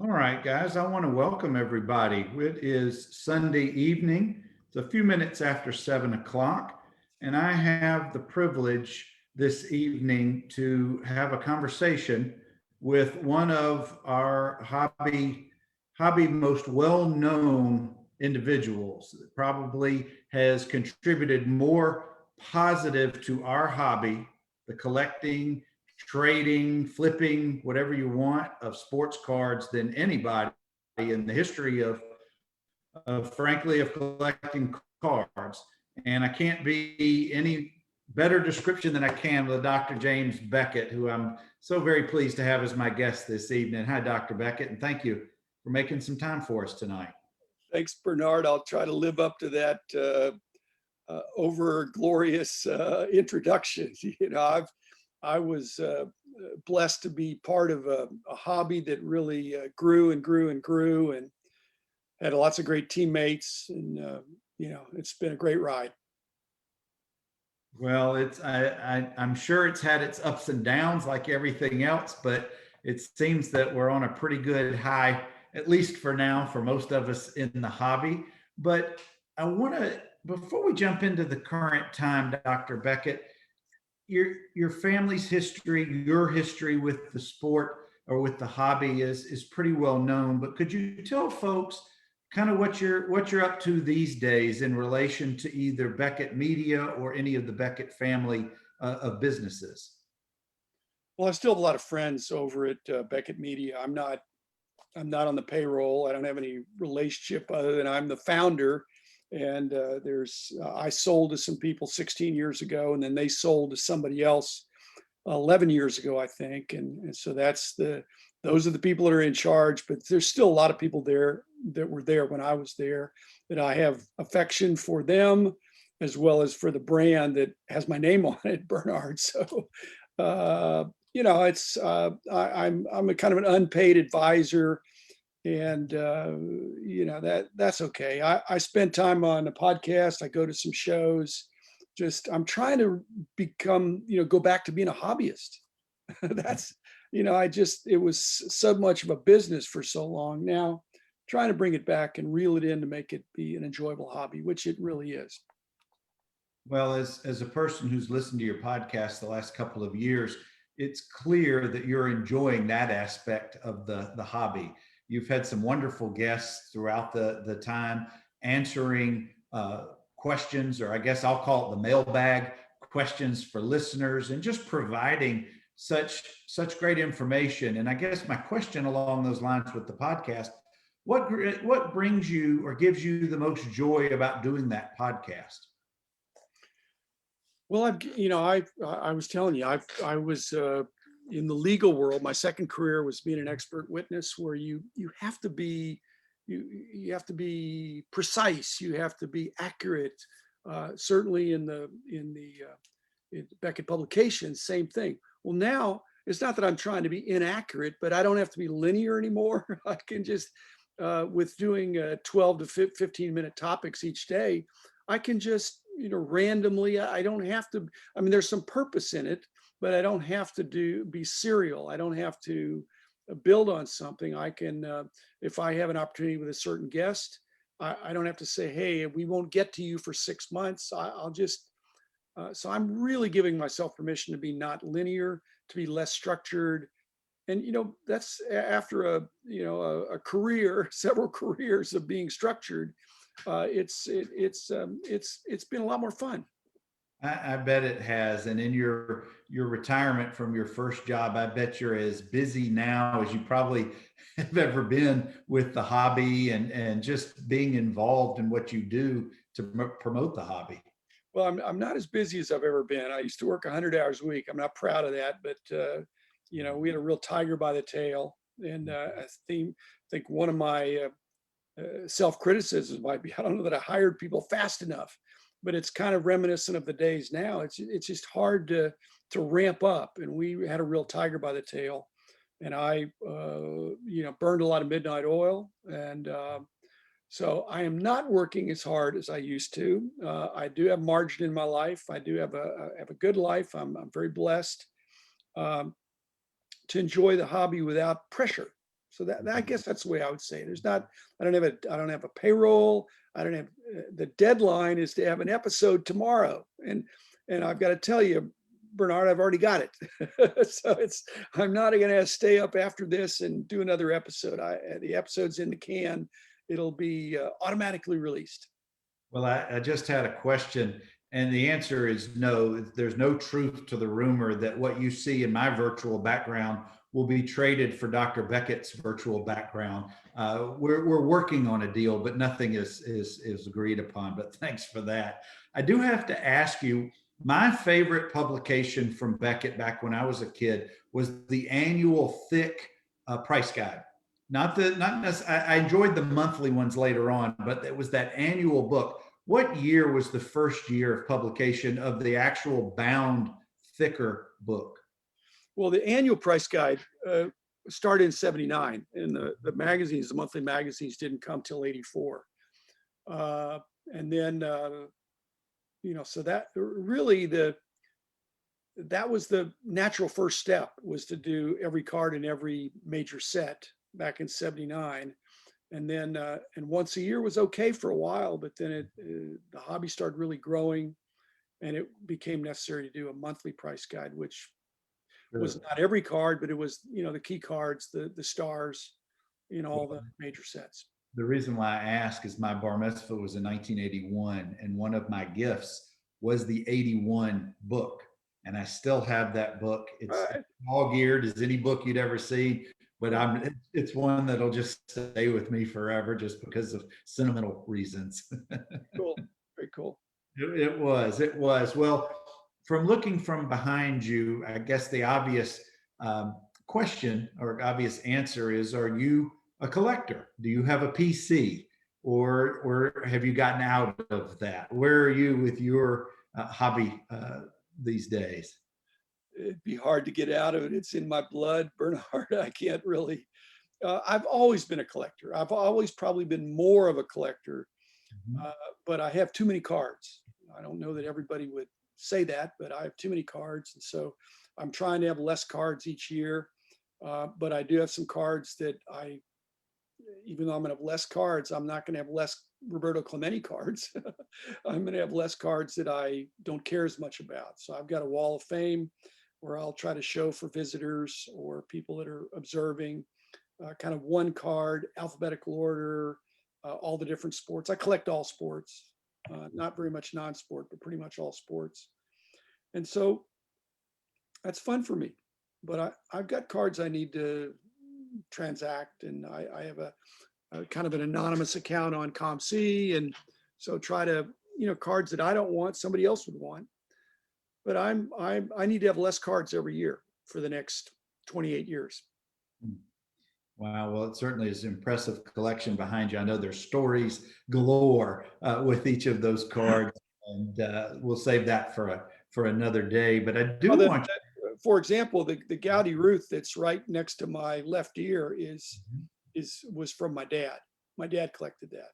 All right, guys, I want to welcome everybody. It is Sunday evening. It's a few minutes after 7 o'clock, and I have the privilege this evening to have a conversation with one of our hobby most well-known individuals that probably has contributed more positive to our hobby, the collecting, trading, flipping, whatever you want, of sports cards than anybody in the history of frankly, of collecting cards. And I can't be any better description than I can with Dr. James Beckett, who I'm so very pleased to have as my guest this evening. Hi, Dr. Beckett, and thank you for making some time for us tonight. Thanks, Bernard. I'll try to live up to that over glorious introduction. I was blessed to be part of a hobby that really grew and grew and grew, and had lots of great teammates, and it's been a great ride. Well, I'm sure it's had its ups and downs like everything else, but it seems that we're on a pretty good high, at least for now, for most of us in the hobby. But I want to, before we jump into the current time, Dr. Beckett, your family's history, your history with the sport or with the hobby is pretty well known. But could you tell folks kind of what you're up to these days in relation to either Beckett Media or any of the Beckett family of businesses? Well, I still have a lot of friends over at Beckett Media. I'm not on the payroll. I don't have any relationship other than I'm the founder. And I sold to some people 16 years ago, and then they sold to somebody else 11 years ago, I think. And so those are the people that are in charge, but there's still a lot of people there that were there when I was there, that I have affection for them, as well as for the brand that has my name on it, Bernard. So, I'm a kind of an unpaid advisor, and that's okay. I spend time on a podcast. I go to some shows. Just I'm trying to go back to being a hobbyist. That's it was so much of a business for so long. Now trying to bring it back and reel it in to make it be an enjoyable hobby, which it really is. Well, as a person who's listened to your podcast the last couple of years, it's clear that you're enjoying that aspect of the hobby. You've had some wonderful guests throughout the time answering questions, or I guess I'll call it the mailbag questions for listeners, and just providing such great information. And I guess my question along those lines with the podcast, what brings you or gives you the most joy about doing that podcast? Well, I was telling you, I was in the legal world. My second career was being an expert witness, where you have to be you have to be precise, you have to be accurate. Certainly in Beckett publications, same thing. Well, now it's not that I'm trying to be inaccurate, but I don't have to be linear anymore. I can just with doing 12 to 15-minute topics each day, I can just randomly. I don't have to. I mean, there's some purpose in it, but I don't have to be serial. I don't have to build on something. I can, if I have an opportunity with a certain guest, I don't have to say, hey, we won't get to you for 6 months. I'll just. So I'm really giving myself permission to be not linear, to be less structured. And that's after a career, several careers of being structured. It's been a lot more fun. I bet it has. And in your retirement from your first job, I bet you're as busy now as you probably have ever been with the hobby and just being involved in what you do to promote the hobby. Well, I'm not as busy as I've ever been. I used to work 100 hours a week. I'm not proud of that, but we had a real tiger by the tail. And I think one of my self-criticisms might be, I don't know that I hired people fast enough, but it's kind of reminiscent of the days now. It's just hard to ramp up, and we had a real tiger by the tail, and I burned a lot of midnight oil, and so I am not working as hard as I used to. I do have margin in my life. I do have a good life. I'm very blessed to enjoy the hobby without pressure. So I guess that's the way I would say it. I don't have a payroll. I don't have, the deadline is to have an episode tomorrow. And I've got to tell you, Bernard, I've already got it. So I'm not going to stay up after this and do another episode. The episode's in the can. It'll be automatically released. Well, I just had a question, and the answer is no. There's no truth to the rumor that what you see in my virtual background will be traded for Dr. Beckett's virtual background. We're working on a deal, but nothing is agreed upon. But thanks for that. I do have to ask you. My favorite publication from Beckett back when I was a kid was the annual thick price guide. Not necessarily, I enjoyed the monthly ones later on, but it was that annual book. What year was the first year of publication of the actual bound thicker book? Well, the annual price guide started in 79, and the monthly magazines didn't come till 84. And then, so that really that was the natural first step, was to do every card in every major set back in 79. And then, and once a year was okay for a while, but then the hobby started really growing, and it became necessary to do a monthly price guide, which was not every card, but it was, the key cards, the stars, all the major sets. The reason why I ask is my bar mitzvah was in 1981, and one of my gifts was the 81 book. And I still have that book. It's all geared as any book you'd ever see, but it's one that'll just stay with me forever just because of sentimental reasons. Cool. Very cool. It was. Well, from looking from behind you, I guess the obvious question or obvious answer is, are you a collector? Do you have a PC, or have you gotten out of that? Where are you with your hobby these days? It'd be hard to get out of it. It's in my blood, Bernard. I can't really. I've always been a collector. I've always probably been more of a collector, but I have too many cards. I don't know that everybody would say that, but I have too many cards. And so I'm trying to have less cards each year. But I do have some cards that even though I'm going to have less cards, I'm not going to have less Roberto Clemente cards. I'm going to have less cards that I don't care as much about. So I've got a wall of fame where I'll try to show for visitors or people that are observing kind of one card, alphabetical order, all the different sports. I collect all sports, not very much non-sport, but pretty much all sports. And so that's fun for me. But I've got cards I need to transact, and I have a kind of an anonymous account on ComC, and so try to, cards that I don't want, somebody else would want. But I need to have less cards every year for the next 28 years. Wow. Well, it certainly is an impressive collection behind you. I know there's stories galore with each of those cards, and we'll save that for another day. But I do want you. For example, the Gaudi Ruth that's right next to my left ear was from my dad. My dad collected that.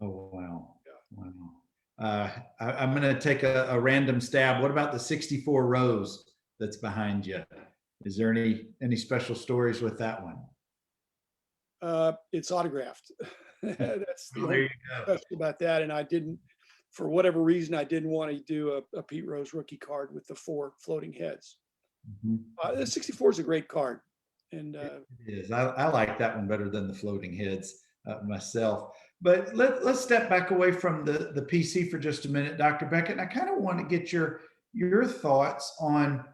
Oh, wow. Yeah. Wow. I'm going to take a random stab. What about the 64 rows that's behind you? Is there any special stories with that one? It's autographed. That's the There you go. special about that. And I didn't, for whatever reason, I didn't want to do a Pete Rose rookie card with the 4 floating heads. The 64 is a great card. And it is. I like that one better than the floating heads myself. But let's step back away from the PC for just a minute, Dr. Beckett. And I kind of want to get your thoughts on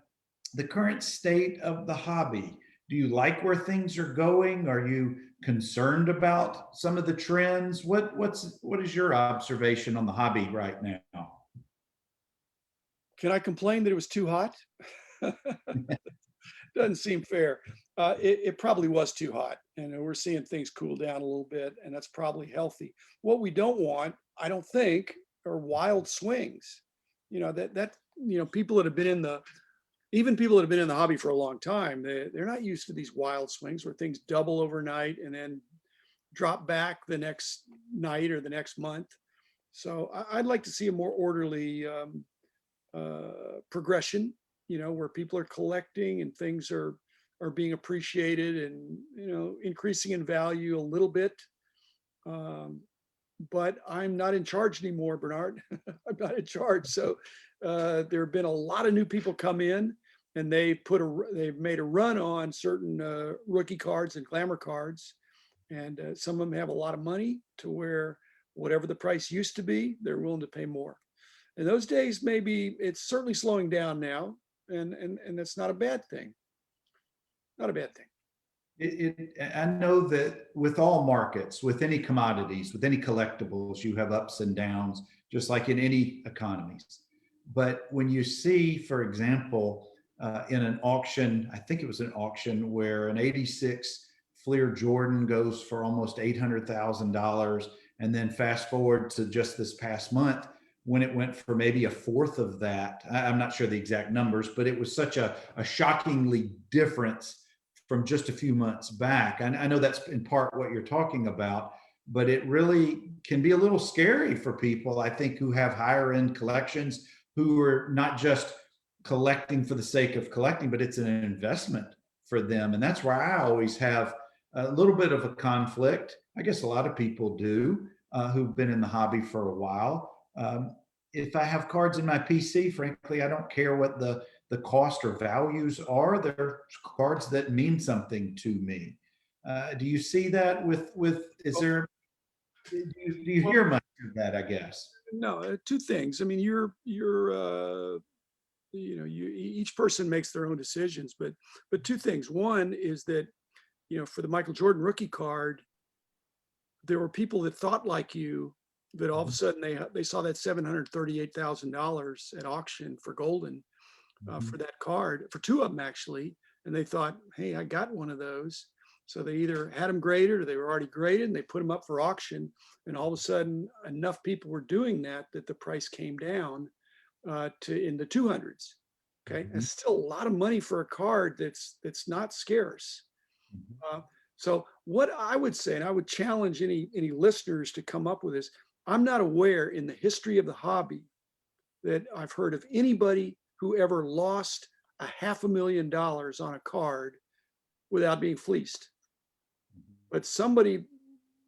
the current state of the hobby. Do you like where things are going? Are you concerned about some of the trends? What is your observation on the hobby right now? Can I complain that it was too hot? Doesn't seem fair. It probably was too hot, and we're seeing things cool down a little bit, and that's probably healthy. What we don't want, I don't think, are wild swings. People that have been in the hobby for a long time, they're not used to these wild swings where things double overnight and then drop back the next night or the next month. So I'd like to see a more orderly progression, where people are collecting and things are are being appreciated and, increasing in value a little bit. Um, but I'm not in charge anymore, Bernard. I'm not in charge. So there have been a lot of new people come in, and they've made a run on certain rookie cards and glamour cards, and some of them have a lot of money to where whatever the price used to be, they're willing to pay more. In those days, maybe it's certainly slowing down now, and that's not a bad thing. Not a bad thing. I know that with all markets, with any commodities, with any collectibles, you have ups and downs, just like in any economies. But when you see, for example, in an auction, I think it was an auction where an 86 Fleer Jordan goes for almost $800,000. And then fast forward to just this past month, when it went for maybe a fourth of that. I'm not sure the exact numbers, but it was such a shockingly difference from just a few months back. I know that's in part what you're talking about, but it really can be a little scary for people, I think, who have higher end collections, who are not just collecting for the sake of collecting, but it's an investment for them. And that's why I always have a little bit of a conflict. I guess a lot of people do, who've been in the hobby for a while. If I have cards in my PC, frankly, I don't care what the cost or values are. They're cards that mean something to me. Do you see that is there, do you Well, hear much of that, I guess? no, two things. I mean, each person makes their own decisions, but two things. One is that, for the Michael Jordan rookie card, there were people that thought like you, that all of a sudden they saw that $738,000 at auction for Golden, for that card, for two of them actually, and they thought, hey, I got one of those. So they either had them graded or they were already graded, and they put them up for auction. And all of a sudden, enough people were doing that the price came down to in the 200s. Okay, that's still a lot of money for a card that's not scarce. So what I would say, and I would challenge any listeners to come up with this, I'm not aware in the history of the hobby that I've heard of anybody who ever lost $500,000 on a card without being fleeced. But somebody,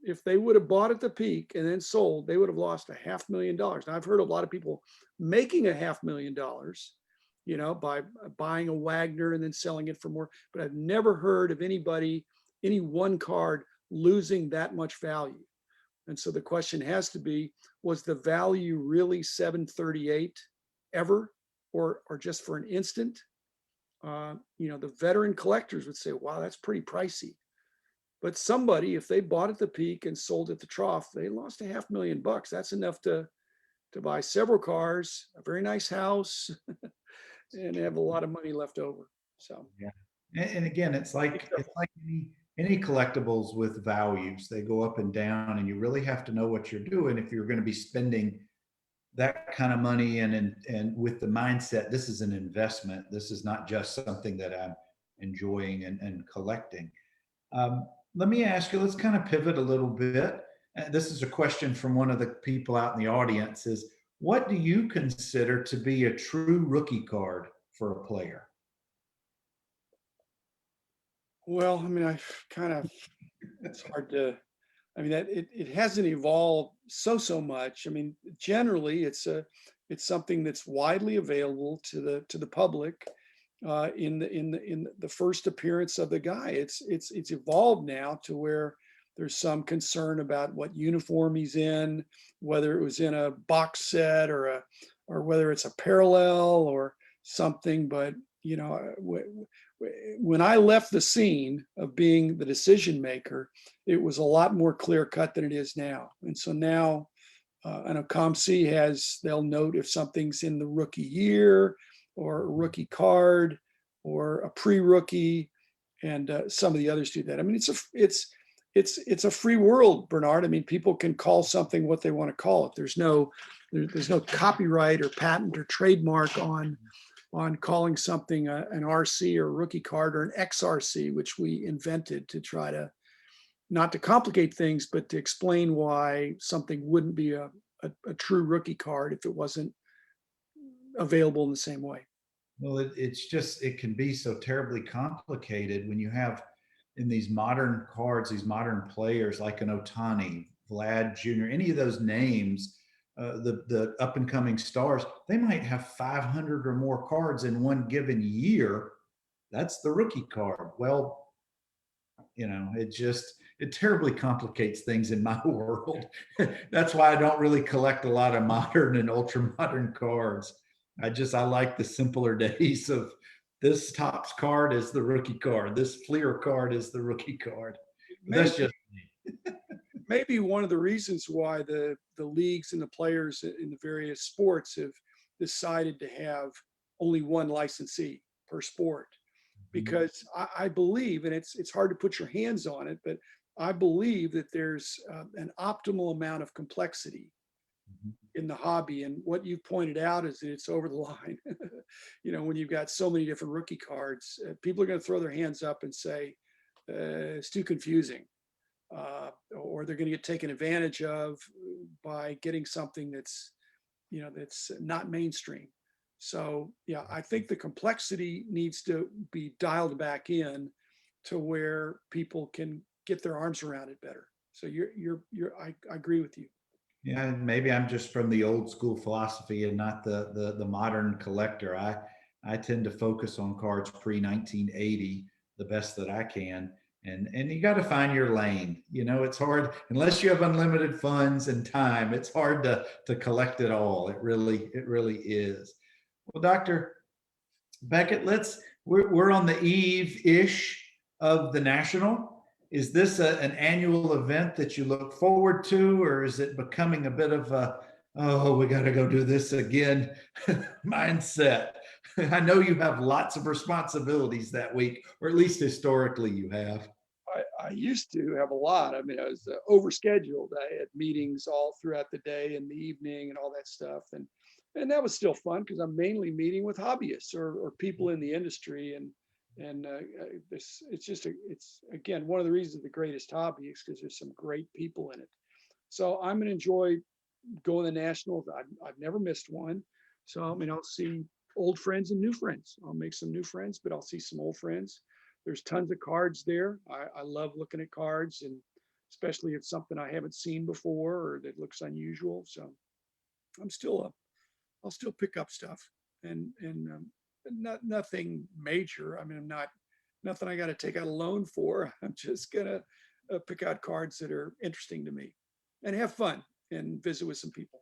if they would have bought at the peak and then sold, they would have lost $500,000. Now, I've heard a lot of people making $500,000, by buying a Wagner and then selling it for more. But I've never heard of anybody, any one card losing that much value. And so the question has to be, was the value really 738 ever, or just for an instant? The veteran collectors would say, wow, that's pretty pricey. But somebody, if they bought at the peak and sold at the trough, they lost $500,000. That's enough to buy several cars, a very nice house, and have a lot of money left over. So Yeah. And again, it's like any collectibles with values. They go up and down, and you really have to know what you're doing if you're going to be spending that kind of money and with the mindset, this is an investment. This is not just something that I'm enjoying and collecting. Let me ask you, let's kind of pivot a little bit. This is a question from one of the people out in the audience is, what do you consider to be a true rookie card for a player? well, I mean, it's hard to, I mean, that it hasn't evolved so much. I mean, generally it's something that's widely available to the public in the first appearance of the guy. It's evolved now to where there's some concern about what uniform he's in, whether it was in a box set or whether it's a parallel or something. But when I left the scene of being the decision maker, it was a lot more clear cut than it is now. And so now, I know ComC they'll note if something's in the rookie year or a rookie card or a pre-rookie, and some of the others do that. I mean, it's a free world, Bernard. I mean, people can call something what they want to call it. There's no copyright or patent or trademark on calling something an RC or a rookie card or an XRC, which we invented to try to not to complicate things, but to explain why something wouldn't be a true rookie card if it wasn't available in the same way. Well, it's just, it can be so terribly complicated when you have in these modern cards, these modern players like an Otani, Vlad Jr., any of those names, the up and coming stars, they might have 500 or more cards in one given year. That's the rookie card. Well, it terribly complicates things in my world. That's why I don't really collect a lot of modern and ultra modern cards. I like the simpler days of this Topps card is the rookie card, this Fleer card is the rookie card. But that's Maybe just maybe one of the reasons why the leagues and the players in the various sports have decided to have only one licensee per sport, me. because I believe, and it's hard to put your hands on it, but I believe that there's an optimal amount of complexity in the hobby. And what you pointed out is that it's over the line. When you've got so many different rookie cards, people are going to throw their hands up and say it's too confusing, or they're going to get taken advantage of by getting something that's not mainstream. So yeah, I think the complexity needs to be dialed back in to where people can get their arms around it better. So I agree with you. Yeah, maybe I'm just from the old school philosophy and not the modern collector. I tend to focus on cards pre 1980 the best that I can, and you got to find your lane. It's hard unless you have unlimited funds and time. It's hard to collect it all. It really is. Well, Doctor Beckett, we're on the eve ish of the National. Is this an annual event that you look forward to, or is it becoming a bit of a, oh, we got to go do this again mindset? I know you have lots of responsibilities that week, or at least historically you have. I used to have a lot. I mean, I was overscheduled. I had meetings all throughout the day and the evening and all that stuff. And that was still fun because I'm mainly meeting with hobbyists or people in the industry. It's again, one of the reasons the greatest hobby is because there's some great people in it. So I'm going to enjoy going to the Nationals. I've never missed one. So, I mean, I'll see old friends and new friends. I'll make some new friends, but I'll see some old friends. There's tons of cards there. I love looking at cards, and especially if it's something I haven't seen before or that looks unusual. So I'm still up. I'll still pick up stuff, and nothing major. I mean, I'm not nothing I got to take out a loan for. I'm just gonna pick out cards that are interesting to me, and have fun and visit with some people.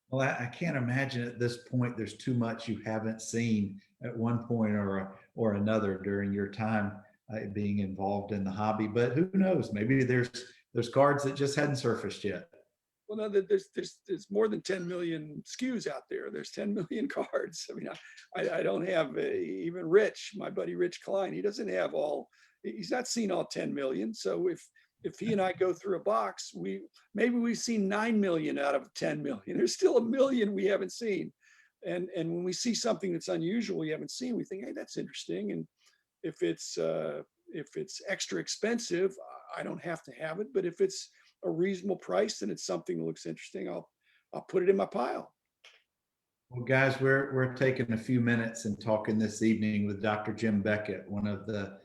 Well, I can't imagine at this point there's too much you haven't seen at one point or another during your time being involved in the hobby. But who knows? Maybe there's cards that just hadn't surfaced yet. Well, no, there's more than 10 million SKUs out there. There's 10 million cards. I mean, I don't have even Rich, my buddy Rich Klein. He doesn't have all. He's not seen all 10 million. So if he and I go through a box, maybe we've seen 9 million out of 10 million. There's still a million we haven't seen. And when we see something that's unusual we haven't seen, we think, hey, that's interesting. And if it's extra expensive, I don't have to have it. But if it's a reasonable price and it's something that looks interesting, I'll put it in my pile. Well, guys, we're taking a few minutes and talking this evening with Dr. Jim Beckett, one of the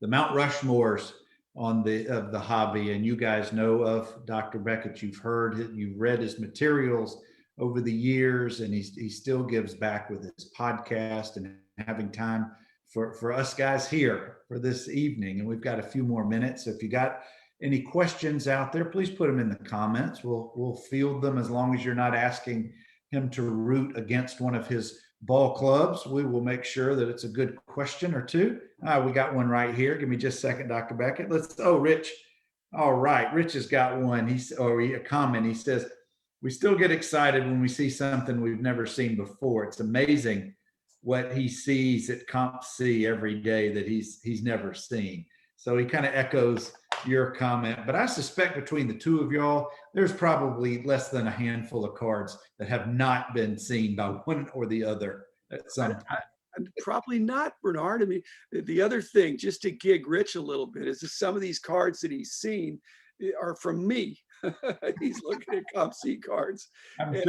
Mount Rushmores on the hobby. And you guys know of Dr. Beckett. You've heard it, you've read his materials over the years, and he still gives back with his podcast and having time for us guys here for this evening. And we've got a few more minutes. So if you got any questions out there, please put them in the comments. We'll field them as long as you're not asking him to root against one of his ball clubs. We will make sure that it's a good question or two. We got one right here. Give me just a second, Dr. Beckett. Rich. All right, Rich has got one. A comment. He says, we still get excited when we see something we've never seen before. It's amazing what he sees at Comp C every day that he's never seen. So he kind of echoes your comment, but I suspect between the two of y'all, there's probably less than a handful of cards that have not been seen by one or the other at some time. Probably not, Bernard. I mean, the other thing, just to gig Rich a little bit, is that some of these cards that he's seen are from me. He's looking at Comp C cards. I'm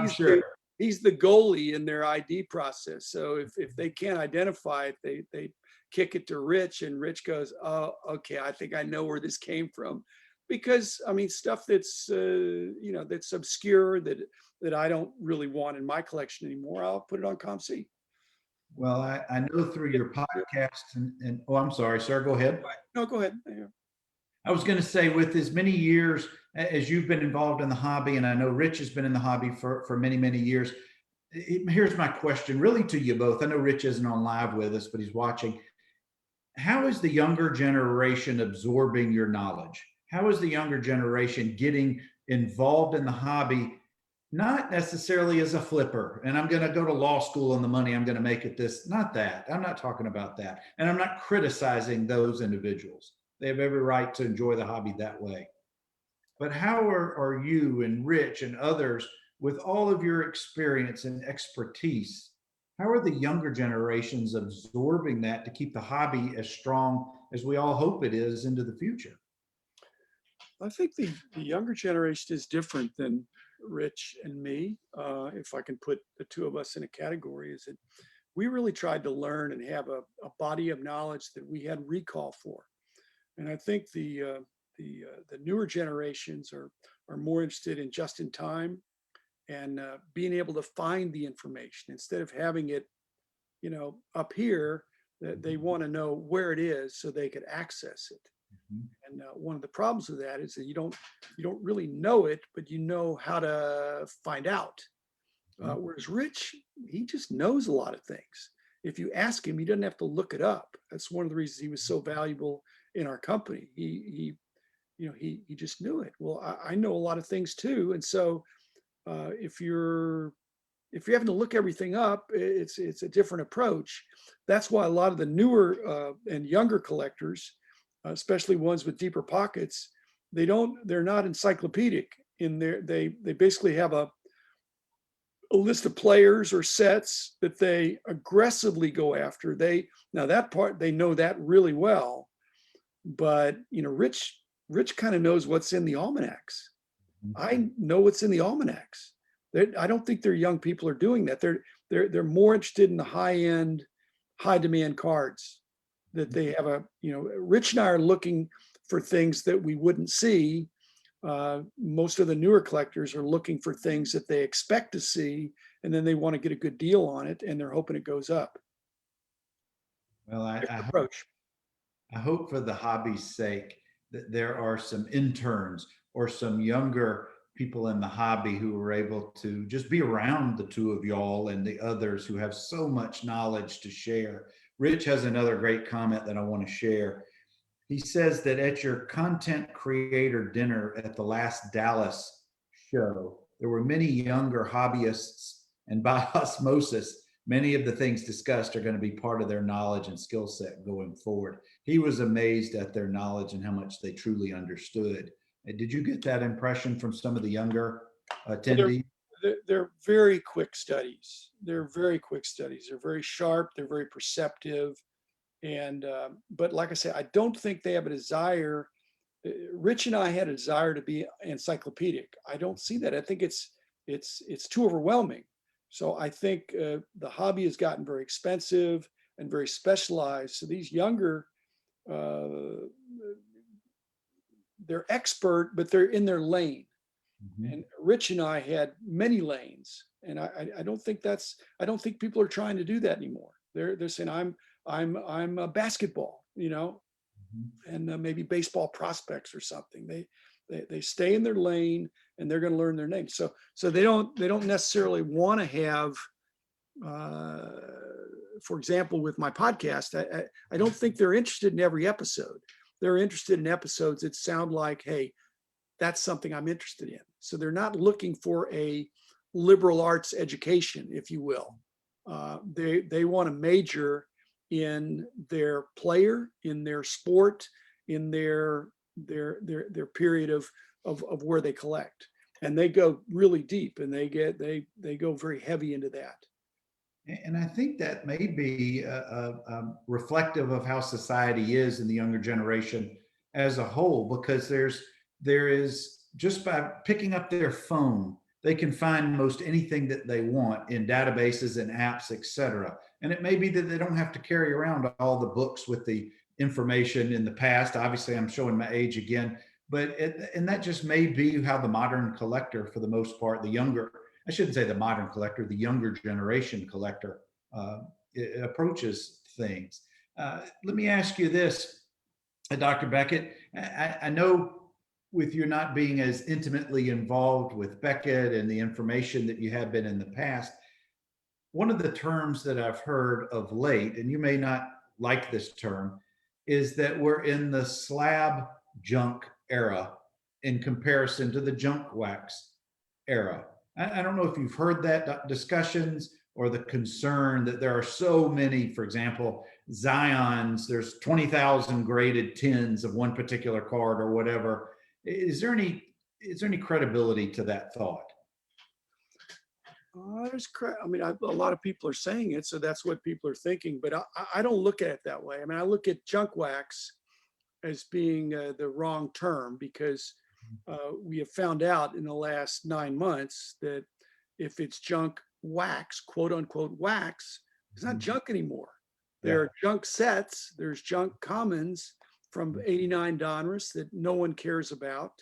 sure. he's the goalie in their ID process. So if they can't identify it, they kick it to Rich, and Rich goes, "Oh, okay, I think I know where this came from," because I mean stuff that's that's obscure that I don't really want in my collection anymore. I'll put it on ComC. Well, I know through your podcast and oh, I'm sorry, sir, go ahead. No, go ahead. I was going to say, with as many years as you've been involved in the hobby, and I know Rich has been in the hobby for many, many years, here's my question really to you both. I know Rich isn't on live with us, but he's watching. How is the younger generation absorbing your knowledge? How is the younger generation getting involved in the hobby, not necessarily as a flipper, and I'm going to go to law school and the money I'm going to make at this? Not that. I'm not talking about that. And I'm not criticizing those individuals. They have every right to enjoy the hobby that way. But how are you and Rich and others, with all of your experience and expertise, how are the younger generations absorbing that to keep the hobby as strong as we all hope it is into the future? I think the younger generation is different than Rich and me. If I can put the two of us in a category, is that we really tried to learn and have a body of knowledge that we had recall for. And I think the newer generations are more interested in just in time and being able to find the information instead of having it, up here. That they want to know where it is so they could access it. Mhm. And one of the problems with that is that you don't really know it, but you know how to find out. Whereas Rich, he just knows a lot of things. If you ask him, he doesn't have to look it up. That's one of the reasons he was so valuable in our company. He just knew it. Well, I know a lot of things too, and so if you're having to look everything up, it's a different approach. That's why a lot of the newer and younger collectors, especially ones with deeper pockets, they're not encyclopedic in there. They basically have a list of players or sets that they aggressively go after. Now that part they know that really well, but Rich kind of knows what's in the almanacs. I know what's in the almanacs. I don't think their young people are doing that. They're more interested in the high end, high demand cards that they have Rich and I are looking for things that we wouldn't see. Most of the newer collectors are looking for things that they expect to see, and then they want to get a good deal on it, and they're hoping it goes up. Well, Different approach. I hope for the hobby's sake that there are some interns or some younger people in the hobby who are able to just be around the two of y'all and the others who have so much knowledge to share. Rich has another great comment that I want to share. He says that at your content creator dinner at the last Dallas show, there were many younger hobbyists, and by osmosis, many of the things discussed are going to be part of their knowledge and skill set going forward. He was amazed at their knowledge and how much they truly understood. Did you get that impression from some of the younger attendees? They're very quick studies. They're very quick studies. They're very sharp. They're very perceptive. And but like I say, I don't think they have a desire. Rich and I had a desire to be encyclopedic. I don't see that. I think it's too overwhelming. So I think the hobby has gotten very expensive and very specialized. So these younger, they're expert, but they're in their lane. Mhm. And Rich and I had many lanes, and I don't think people are trying to do that anymore. They're saying I'm a basketball, Mhm. and maybe baseball prospects or something. They stay in their lane, and they're going to learn their name. So they don't necessarily want to have, for example, with my podcast, I don't think they're interested in every episode. They're interested in episodes that sound like, hey, that's something I'm interested in. So they're not looking for a liberal arts education, if you will. They want to major in their player, in their sport, in their period of where they collect, and they go really deep, and they go very heavy into that. And I think that may be reflective of how society is in the younger generation as a whole, because there is, just by picking up their phone they can find most anything that they want in databases and apps, etc. And it may be that they don't have to carry around all the books with the information in the past. Obviously, I'm showing my age again, and that just may be how the modern collector, for the most part, the younger, I shouldn't say the modern collector, the younger generation collector uh, approaches things. Let me ask you this, Dr. Beckett. I know with you not being as intimately involved with Beckett and the information that you have been in the past, one of the terms that I've heard of late, and you may not like this term, is that we're in the slab junk era in comparison to the junk wax era. I don't know if you've heard that discussions or the concern that there are so many, for example, Zions, there's 20,000 graded tins of one particular card or whatever. Is there any credibility to that thought? I mean, a lot of people are saying it, so that's what people are thinking. But I don't look at it that way. I mean, I look at junk wax as being the wrong term, because we have found out in the last 9 months that if it's junk wax, quote unquote wax, it's not junk anymore. There are junk sets, there's junk commons from 89 Donruss that no one cares about.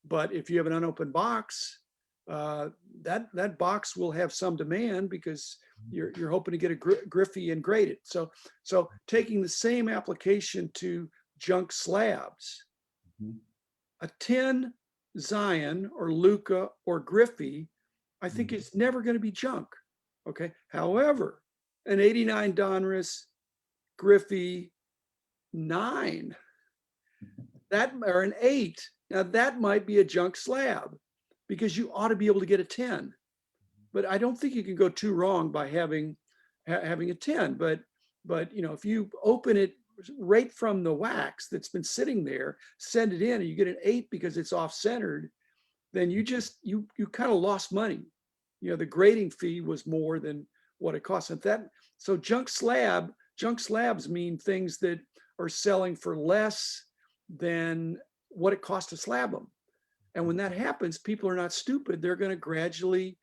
But if you have an unopened box, that box will have some demand because you're hoping to get a Griffey and grade it. So taking the same application to junk slabs, a 10 Zion or Luca or Griffey, I think it's never going to be junk. Okay. However, an 89 Donruss Griffey 9, that, or an 8, now that might be a junk slab, because you ought to be able to get a 10. But I don't think you can go too wrong by having a 10. But if you open it right from the wax that's been sitting there, send it in, and you get an 8 because it's off-centered, then you kind of lost money. The grading fee was more than what it costs. So junk slabs mean things that are selling for less than what it costs to slab them. And when that happens, people are not stupid. That's going to gradually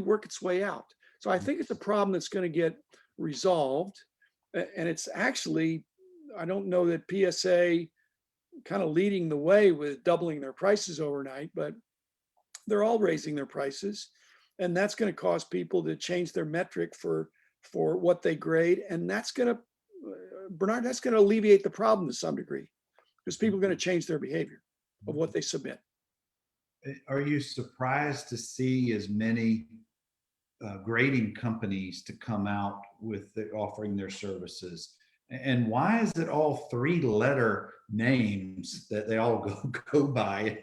work its way out. So I think it's a problem that's going to get resolved. And it's actually, I don't know that PSA kind of leading the way with doubling their prices overnight, but they're all raising their prices. And that's going to cause people to change their metric for what they grade. And that's going to, Bernard, that's going to alleviate the problem to some degree, because people are going to change their behavior of what they submit. Are you surprised to see as many grading companies to come out with offering their services? And why is it all 3-letter names that they all go by?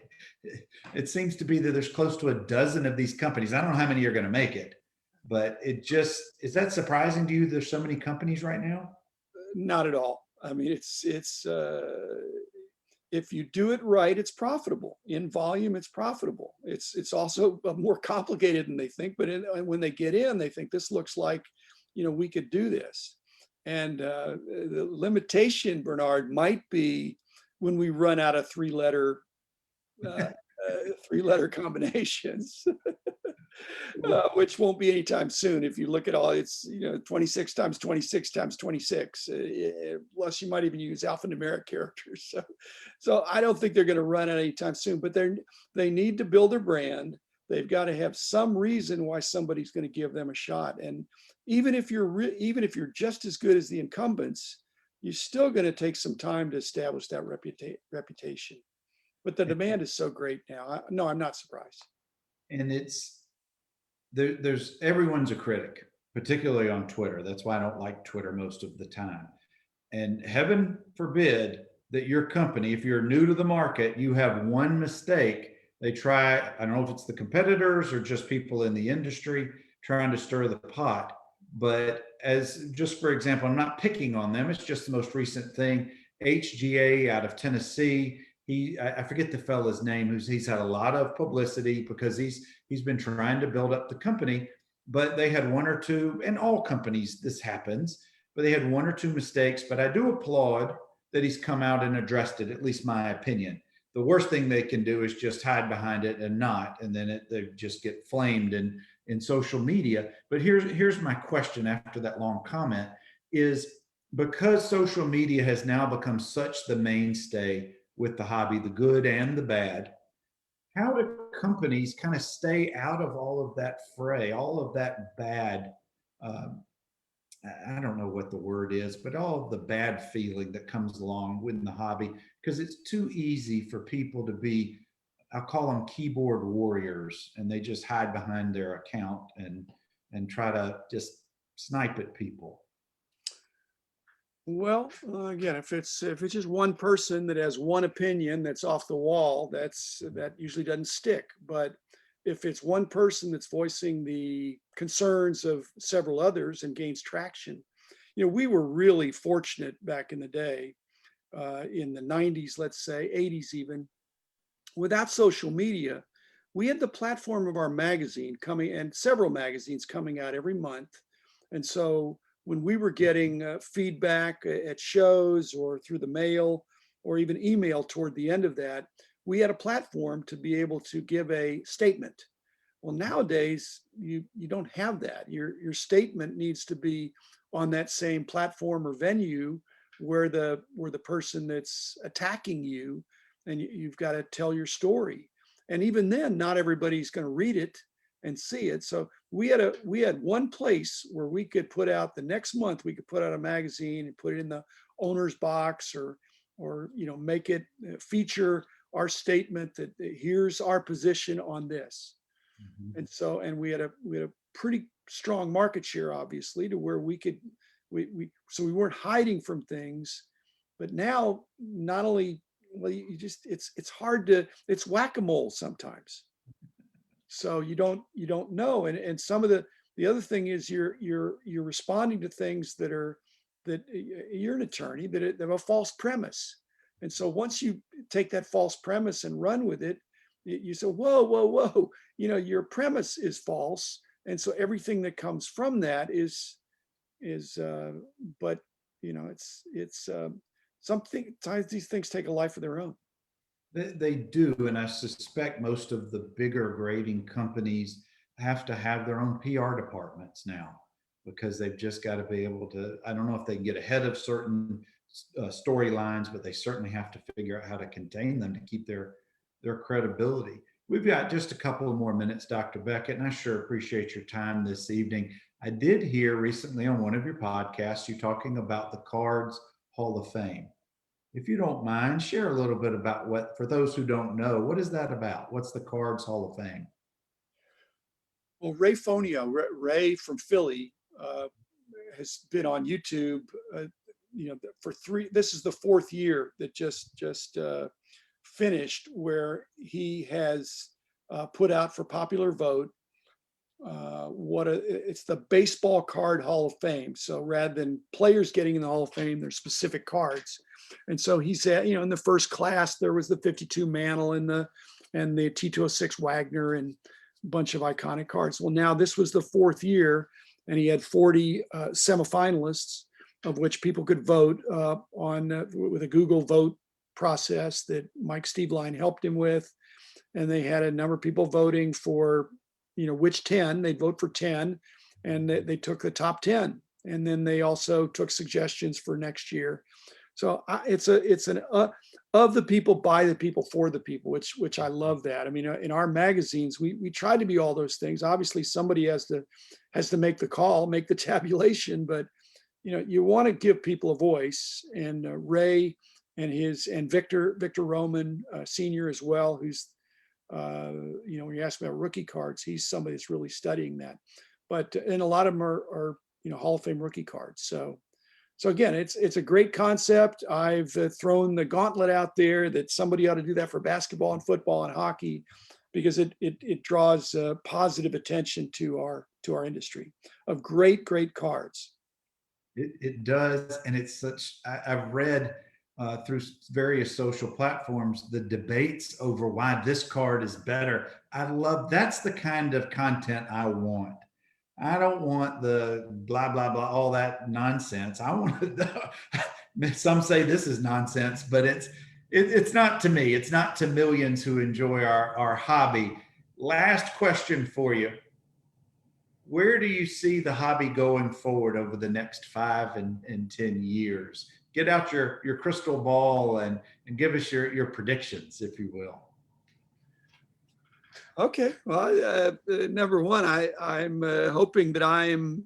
It seems to be that there's close to a dozen of these companies. I don't know how many are going to make it, but is that surprising to you? There's so many companies right now? Not at all. I mean, it's if you do it right, it's profitable. In volume, it's profitable. It's also more complicated than they think, but when they get in, they think this looks like, we could do this. And the limitation, Bernard, might be when we run out of 3-letter combinations, which won't be anytime soon. If you look at all, it's 26 times 26 times 26. Plus, you might even use alphanumeric characters. So I don't think they're going to run out anytime soon. But they need to build their brand. They've got to have some reason why somebody's going to give them a shot. And even if you're just as good as the incumbents, you're still going to take some time to establish that reputation. But the demand is so great now. No, I'm not surprised. And there's everyone's a critic, particularly on Twitter. That's why I don't like Twitter most of the time. And heaven forbid that your company, if you're new to the market, you have one mistake. They try, I don't know if it's the competitors or just people in the industry trying to stir the pot. But for example, I'm not picking on them. It's just the most recent thing. HGA out of Tennessee. I forget the fella's name, he's had a lot of publicity because he's been trying to build up the company, but they had one or two, and all companies, this happens, but they had one or two mistakes. But I do applaud that he's come out and addressed it, at least my opinion. the worst thing they can do is just hide behind it and not, and then they just get flamed in social media. But here's my question after that long comment is, because social media has now become such the mainstay with the hobby, the good and the bad, how do companies kind of stay out of all of that fray, all of that bad, um, I don't know what the word is, but all of the bad feeling that comes along with the hobby? Because it's too easy for people to be, I'll call them keyboard warriors, and they just hide behind their account and try to just snipe at people. Well, again, if it's just one person that has one opinion that's off the wall, that usually doesn't stick. But if it's one person that's voicing the concerns of several others and gains traction, we were really fortunate back in the day, in the '90s, let's say '80s even. Without social media, we had the platform of our magazine coming, and several magazines coming out every month. And so when we were getting feedback at shows or through the mail or even email toward the end of that, we had a platform to be able to give a statement. Well, nowadays you don't have that. Your statement needs to be on that same platform or venue where the person that's attacking you, and you've got to tell your story. And even then, not everybody's going to read it and see it. So we had one place where we could put out, the next month we could put out a magazine and put it in the owner's box, or make it feature our statement that here's our position on this. Mhm. And we had a pretty strong market share, obviously, to where we could, so we weren't hiding from things. But now, not only, well, you just, it's hard to, it's whack-a-mole sometimes. So you don't know. And some of the other thing is you're responding to things that you're an attorney, that have a false premise. And so once you take that false premise and run with it, you say, whoa, whoa, whoa, your premise is false. And so everything that comes from that is but it's something, sometimes these things take a life of their own. They do, and I suspect most of the bigger grading companies have to have their own PR departments now, because they've just got to be able to. I don't know if they can get ahead of certain storylines, but they certainly have to figure out how to contain them to keep their credibility. We've got just a couple of more minutes, Dr. Beckett, and I sure appreciate your time this evening. I did hear recently on one of your podcasts you talking about the Cards Hall of Fame. If you don't mind, share a little bit about what, for those who don't know, what is that about? What's the Cards Hall of Fame? Well, Ray Fonio, Ray from Philly, has been on YouTube, for three. This is the fourth year that just finished, where he has put out for popular vote. It's the Baseball Card Hall of Fame. So rather than players getting in the Hall of Fame, there's specific cards. And so he said, in the first class there was the 52 Mantle and the T206 Wagner and a bunch of iconic cards. Well, now this was the fourth year, and he had 40 semifinalists, of which people could vote on with a Google vote process that Mike Steveline helped him with. And they had a number of people voting for, which 10, they'd vote for 10, and they took the top 10. And then they also took suggestions for next year. So it's an of the people, by the people, for the people, which I love that. I mean, in our magazines, we try to be all those things. Obviously, somebody has to make the call, make the tabulation, but you want to give people a voice. And Ray and Victor Roman Senior as well, who's when you ask about rookie cards, he's somebody that's really studying that. But and a lot of them are Hall of Fame rookie cards. So again, it's a great concept. I've thrown the gauntlet out there that somebody ought to do that for basketball and football and hockey, because it draws positive attention to our industry of great cards. It does, and it's such. I've read through various social platforms the debates over why this card is better. I love, that's the kind of content I want. I don't want the blah blah blah, all that nonsense. I want to. Some say this is nonsense, but It's not to me. It's not to millions who enjoy our hobby. Last question for you. Where do you see the hobby going forward over the next 5 and 10 years? Get out your crystal ball and give us your predictions, if you will. Okay, well, number one, I'm hoping that I'm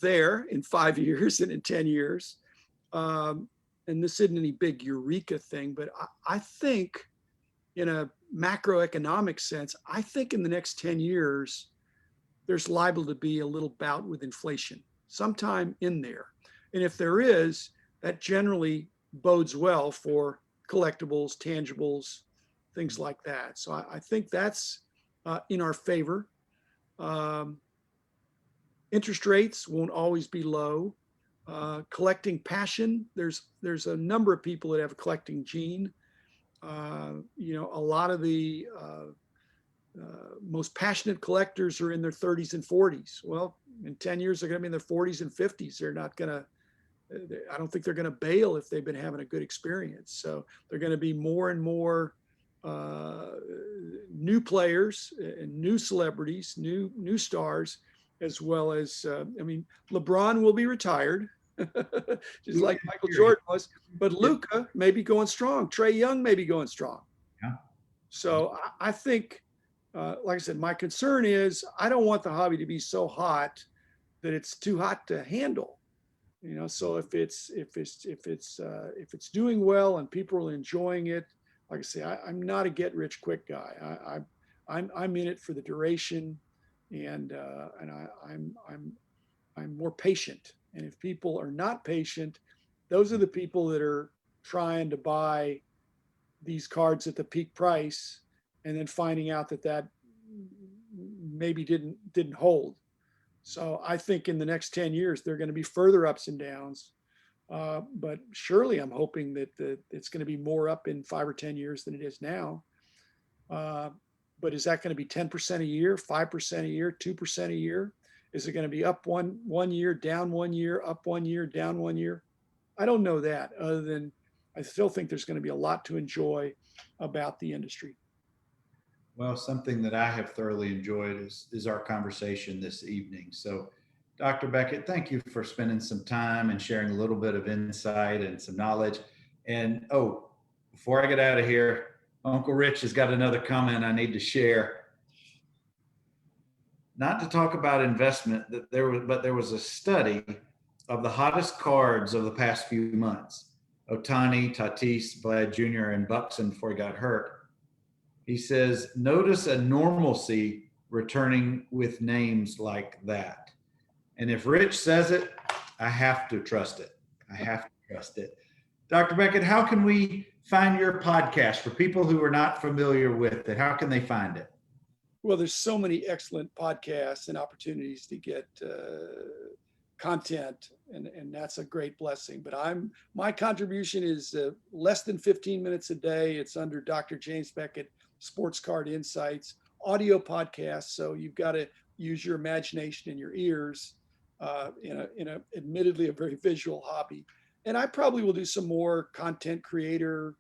there in 5 years and in 10 years. And this isn't any big eureka thing, but I think in a macroeconomic sense, I think in the next 10 years, there's liable to be a little bout with inflation sometime in there. And if there is, that generally bodes well for collectibles, tangibles, things like that. So I think that's in our favor. Um, Interest rates won't always be low. Collecting passion, there's a number of people that have a collecting gene. A lot of the most passionate collectors are in their 30s and 40s. Well, in 10 years, they're going to be in their 40s and 50s. They're not going to, I don't think they're going to bail if they've been having a good experience. So they're going to be more and more new players and new celebrities, new stars, as well as, LeBron will be retired, just like Michael Jordan was, but Luka may be going strong. Trae Young may be going strong. Yeah. So I think, like I said, my concern is I don't want the hobby to be so hot that it's too hot to handle. So if it's doing well and people are enjoying it, like I say, I'm not a get rich quick guy. I'm in it for the duration, and I'm more patient. And if people are not patient, those are the people that are trying to buy these cards at the peak price and then finding out that maybe didn't hold. So I think in the next 10 years, there are going to be further ups and downs. But surely I'm hoping that it's going to be more up in 5 or 10 years than it is now. But is that going to be 10% a year, 5% a year, 2% a year? Is it going to be up one year, down 1 year, up 1 year, down 1 year? I don't know that, other than I still think there's going to be a lot to enjoy about the industry. Well, something that I have thoroughly enjoyed is our conversation this evening. So, Dr. Beckett, thank you for spending some time and sharing a little bit of insight and some knowledge. And before I get out of here, Uncle Rich has got another comment I need to share. Not to talk about investment, but there was a study of the hottest cards of the past few months. Ohtani, Tatis, Vlad Jr., and Buxton before he got hurt. He says, notice a normalcy returning with names like that. And if Rich says it, I have to trust it. I have to trust it. Dr. Beckett, how can we find your podcast for people who are not familiar with it? How can they find it? Well, there's so many excellent podcasts and opportunities to get content, and that's a great blessing. But my contribution is less than 15 minutes a day. It's under Dr. James Beckett Sports Card Insights, audio podcast. So you've got to use your imagination and your ears in a admittedly a very visual hobby. And I probably will do some more content creator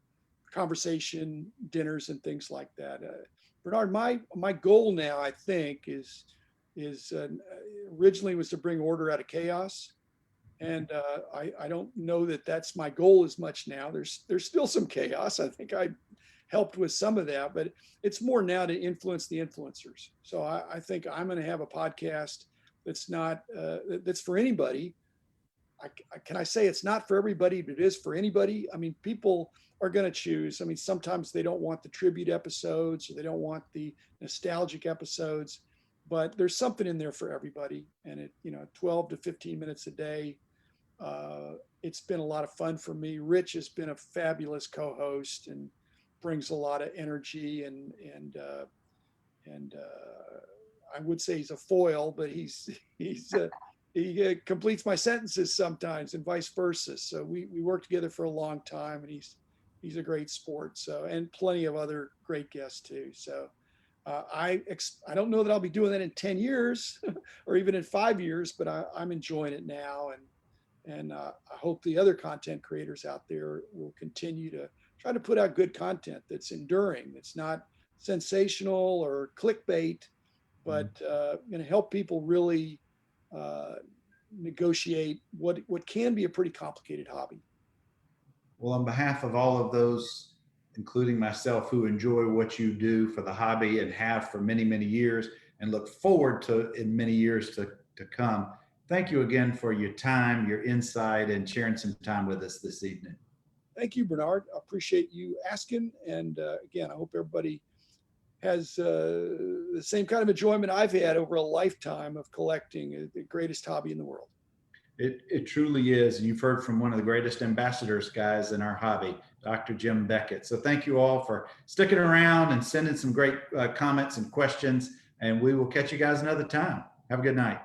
conversation dinners and things like that. Bernard, my goal now, I think, is originally was to bring order out of chaos, and I don't know that that's my goal as much now. There's still some chaos. I think I helped with some of that, but it's more now to influence the influencers. So I think I'm going to have a podcast that's not that's for anybody. Can I say it's not for everybody, but it is for anybody? I mean, people are going to choose. I mean, sometimes they don't want the tribute episodes or they don't want the nostalgic episodes, but there's something in there for everybody. And 12 to 15 minutes a day. It's been a lot of fun for me. Rich has been a fabulous co-host and brings a lot of energy and I would say he's a foil, but he completes my sentences sometimes and vice versa. So we worked together for a long time, and he's a great sport. So, and plenty of other great guests too. So I don't know that I'll be doing that in 10 years or even in 5 years, but I'm enjoying it now. And I hope the other content creators out there will continue to try to put out good content that's enduring, that's not sensational or clickbait, but going to help people really uh, negotiate what can be a pretty complicated hobby. Well, on behalf of all of those, including myself, who enjoy what you do for the hobby and have for many, many years and look forward to in many years to come, thank you again for your time, your insight, and sharing some time with us this evening. Thank you, Bernard. I appreciate you asking. And again, I hope everybody has the same kind of enjoyment I've had over a lifetime of collecting, the greatest hobby in the world. It truly is. And you've heard from one of the greatest ambassadors, guys, in our hobby, Dr. Jim Beckett. So thank you all for sticking around and sending some great comments and questions. And we will catch you guys another time. Have a good night.